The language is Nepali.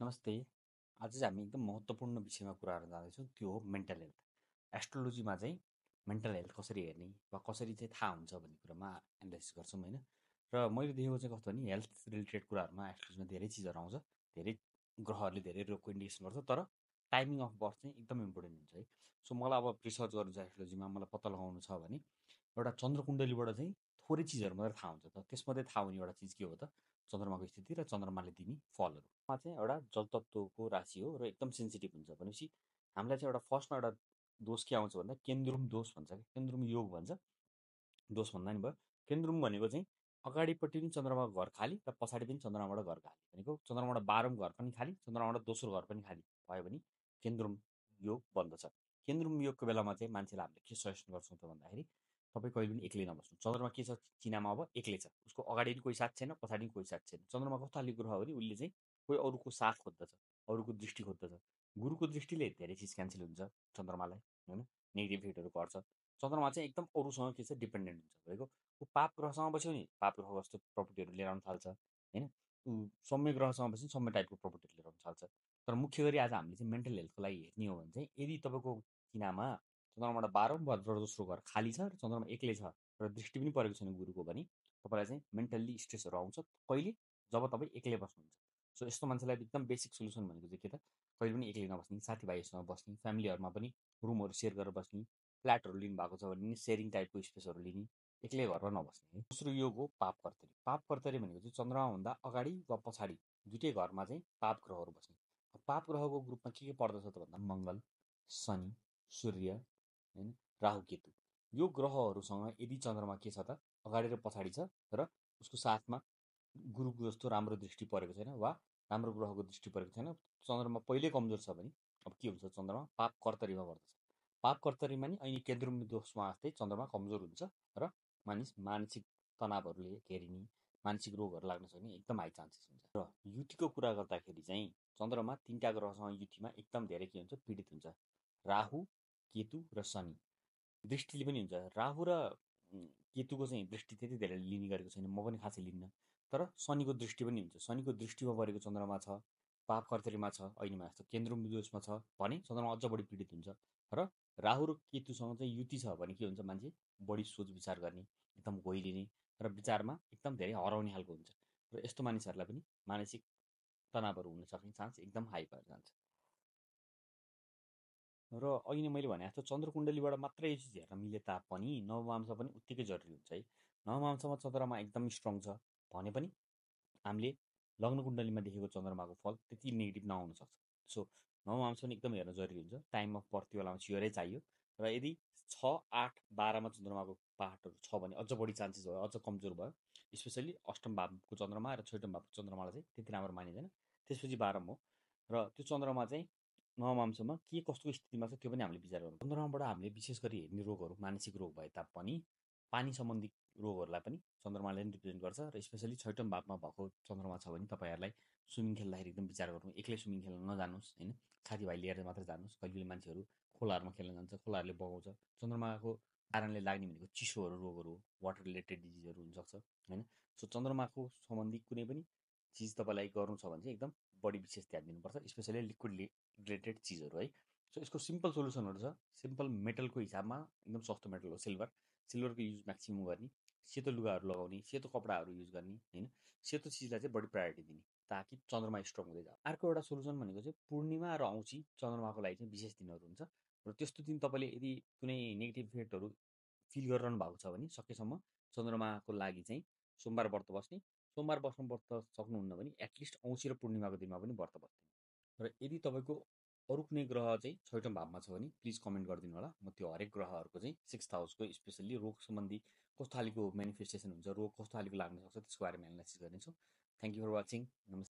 नमस्ते। आज चाहिँ हामी एकदम महत्त्वपूर्ण विषयमा कुरा गर्न जाँदैछौँ, त्यो हो मेन्टल हेल्थ। एस्ट्रोलोजीमा चाहिँ मेन्टल हेल्थ कसरी हेर्ने वा कसरी चाहिँ थाहा हुन्छ भन्ने कुरामा एनालाइसिस गर्छौँ होइन। र मैले देखेको चाहिँ कस्तो भने हेल्थ रिलेटेड कुराहरूमा एस्ट्रोलोजीमा धेरै चिजहरू आउँछ, धेरै ग्रहहरूले धेरै रोगको इन्डिकेसन गर्छ, तर टाइमिङ अफ बर्थ चाहिँ एकदम इम्पोर्टेन्ट हुन्छ है। सो मलाई अब रिसर्च गर्नु छ एस्ट्रोलोजीमा, मलाई पत्ता लगाउनु छ भने एउटा चन्द्रकुण्डलीबाट चाहिँ थोरै चिजहरू मात्रै थाहा हुन्छ। त त्यसमध्ये थाहा हुने एउटा चिज के हो त, चन्द्रमाको स्थिति र चन्द्रमाले दिने फलहरू। चाहिँ एउटा जल तत्त्वको राशि हो र एकदम सेन्सिटिभ हुन्छ भनेपछि हामीलाई चाहिँ एउटा फर्स्टमा एउटा दोष के आउँछ भन्दा केन्द्रुम दोष भन्छ क्या, केन्द्रुम योग भन्छ। दोष भन्दा नि भयो, केन्द्रुम भनेको चाहिँ अगाडिपट्टि पनि चन्द्रमाको घर खाली र पछाडि पनि चन्द्रमाबाट घर खाली भनेको चन्द्रमाबाट 12औँ घर पनि खाली, चन्द्रमाबाट दोस्रो घर पनि खाली भयो भने केन्द्रुम योग बन्दछ। केन्द्रुम योगको बेलामा चाहिँ मान्छेलाई हामीले के सजेसन गर्छौँ त भन्दाखेरि तपाईँ कहिले पनि एक्लै नबस्नु। चन्द्रमा के छ चिनामा, अब एक्लै छ, उसको अगाडि पनि कोही साथ छैन, पछाडि पनि कोही साथ छैन। चन्द्रमा कस्तो खाले ग्रह हो भने उसले चाहिँ कोही अरूको साथ खोज्दछ, अरूको दृष्टि खोज्दछ। गुरुको दृष्टिले धेरै चिज क्यान्सल हुन्छ चन्द्रमालाई होइन, नेगेटिभ इफेक्टहरू पर्छ। चन्द्रमा चाहिँ एकदम अरूसँग के छ डिपेन्डेन्ट हुन्छ भनेको। ऊ पाप ग्रहसँग बस्यो भने पाप ग्रहको जस्तो प्रपर्टीहरू लिएर आउन थाल्छ होइन। ऊ सौम्य ग्रहसँग बस्यो भने सौम्य टाइपको प्रपर्टीहरू लिएर आउन थाल्छ। तर मुख्य गरी आज हामीले चाहिँ मेन्टल हेल्थको लागि हेर्ने हो भने चाहिँ यदि तपाईँको किनामा चन्द्रमाबाट 12औँ वा दोस्रो घर खाली छ र चन्द्रमा एक्लै छ र दृष्टि पनि परेको छैन गुरुको भने तपाईँलाई चाहिँ मेन्टल्ली स्ट्रेसहरू आउँछ। कहिले? जब तपाईँ एक्लै बस्नुहुन्छ। सो यस्तो मान्छेलाई एकदम बेसिक सोल्युसन भनेको चाहिँ के त, कहिले पनि एक्लै नबस्ने, साथीभाइसँग बस्ने, फ्यामिलीहरूमा पनि रुमहरू सेयर गरेर बस्ने, फ्ल्याटहरू लिनुभएको छ भने सेयरिङ टाइपको स्पेसहरू लिने, एक्लै घरमा नबस्ने है। दोस्रो योग हो पाप कर्तरी। पाप कर्तरी भनेको चाहिँ चन्द्रमाभन्दा अगाडि वा पछाडि दुइटै घरमा चाहिँ पाप ग्रहहरू बस्ने। पाप ग्रहको ग्रुपमा के पर्दछ त भन्दा मङ्गल, शनि, सूर्य होइन, राहु केतु। यो ग्रहहरूसँग यदि चन्द्रमा के छ त अगाडि र पछाडि छ र उसको साथमा गुरुको जस्तो राम्रो दृष्टि परेको छैन वा राम्रो ग्रहको दृष्टि परेको छैन, चन्द्रमा पहिल्यै कमजोर छ भने अब के हुन्छ, चन्द्रमा पाप कर्तरीमा पर्दछ। पाप कर्तरीमा नि अहिले केन्द्रुम दोषमा जस्तै चन्द्रमा कमजोर हुन्छ र मानसिक तनावहरूले घेरिने, मानसिक रोगहरू लाग्न सक्ने एकदम हाई चान्सेस हुन्छ। र युतिको कुरा गर्दाखेरि चाहिँ चन्द्रमा तिनवटा ग्रहसँग युतिमा एकदम धेरै के हुन्छ, पीडित हुन्छ। राहु, केतु र शनि। दृष्टिले पनि हुन्छ। राहु र केतुको चाहिँ दृष्टि त्यति धेरै लिने गरेको छैन, म पनि खासै लिन्न। तर शनिको दृष्टि पनि हुन्छ। शनिको दृष्टिमा परेको चन्द्रमा छ, पाप कर्तरीमा छ, ऐनीमा जस्तो केन्द्रुम दोषमा छ भने चन्द्रमा अझ बढी पीडित हुन्छ। र राहु र केतुसँग चाहिँ युति छ भने के हुन्छ, मान्छे बढी सोच विचार गर्ने, एकदम घोइलिने र विचारमा एकदम धेरै हराउने खालको हुन्छ। र यस्तो मानिसहरूलाई पनि मानसिक तनावहरू हुन सक्ने चान्स एकदम हाई भएर जान्छ। र अहिले मैले भने जस्तो चन्द्रकुण्डलीबाट मात्रै यो चिज हेर्न मिले तापनि नवमांश पनि उत्तिकै जरुरी हुन्छ है। नवमांशमा चन्द्रमा एकदम स्ट्रङ छ भने पनि हामीले लग्न कुण्डलीमा देखेको चन्द्रमाको फल त्यति नेगेटिभ नआउन सक्छ। सो नवमांश पनि एकदम हेर्न जरुरी हुन्छ। टाइम अफ बर्थ त्यो बेलामा स्योरै चाहियो। र यदि 6, 8, 12मा चन्द्रमाको पार्टहरू छ भने अझ बढी चान्सेस भयो, अझ कमजोर भयो। स्पेसल्ली अष्टम भावको चन्द्रमा र छैटौँ भावको चन्द्रमालाई चाहिँ त्यति राम्रो मानिँदैन। त्यसपछि 12 हो। र त्यो चन्द्रमा चाहिँ नवमांशमा के कस्तो स्थितिमा छ त्यो पनि हामीले विचार गर्नु। चन्द्रमाबाट हामीले विशेष गरी हेर्ने रोगहरू मानसिक रोग भए तापनि पानी सम्बन्धी रोगहरूलाई पनि चन्द्रमाले नै रिप्रेजेन्ट गर्छ। र स्पेसली छैटौँ भावमा भएको चन्द्रमा छ भने तपाईँहरूलाई स्विमिङ खेल्दाखेरि एकदम विचार गर्नु, एक्लै स्विमिङ खेल्न नजानुहोस् होइन, साथीभाइ लिएर मात्र जानुहोस्। कहिले कहिले मान्छेहरू खोलाहरूमा खेल्न जान्छ, खोलाहरूले बगाउँछ। चन्द्रमाको कारणले लाग्ने भनेको चिसोहरू रोगहरू हो, वाटर रिलेटेड डिजिजहरू हुनसक्छ होइन। सो चन्द्रमाको सम्बन्धी कुनै पनि चिज तपाईँलाई गर्नु छ भने चाहिँ एकदम बढी विशेष ध्यान दिनुपर्छ, स्पेसली लिक्विड रिलेटेड चिजहरू है। सो यसको सिम्पल सोल्युसनहरू छ। सिम्पल मेटलको हिसाबमा एकदम सस्तो मेटल हो सिल्भर। सिल्भरको युज म्याक्सिमम गर्ने, सेतो लुगाहरू लगाउने, सेतो कपडाहरू युज गर्ने होइन, सेतो चिजलाई चाहिँ बढी प्रायोरिटी दिने ताकि चन्द्रमा स्ट्रङ हुँदै जाओस्। अर्को एउटा सोल्युसन भनेको चाहिँ पूर्णिमा र औँसी चन्द्रमाको लागि चाहिँ विशेष दिनहरू हुन्छ। र त्यस्तो दिन तपाईँले यदि कुनै नेगेटिभ इफेक्टहरू फिल गरिरहनु भएको छ भने सकेसम्म चन्द्रमाको लागि चाहिँ सोमबार व्रत बस्ने, सोमबार बस्नु व्रत सक्नुहुन्न भने एटलिस्ट औँसी र पूर्णिमाको दिनमा पनि व्रत बस्ने। र यदि तपाईँको अरू कुनै ग्रह चाहिँ छैटौँ भावमा छ भने प्लिज कमेन्ट गरिदिनु होला। म त्यो हरेक ग्रहहरूको चाहिँ 6th हाउसको स्पेसल्ली रोग सम्बन्धी कस्तो खालको मेनिफेस्टेसन हुन्छ, रोग कस्तो खालको लाग्न सक्छ त्यसको बारेमा एनालाइसिस गर्नेछु। Thank you for watching. नमस्ते।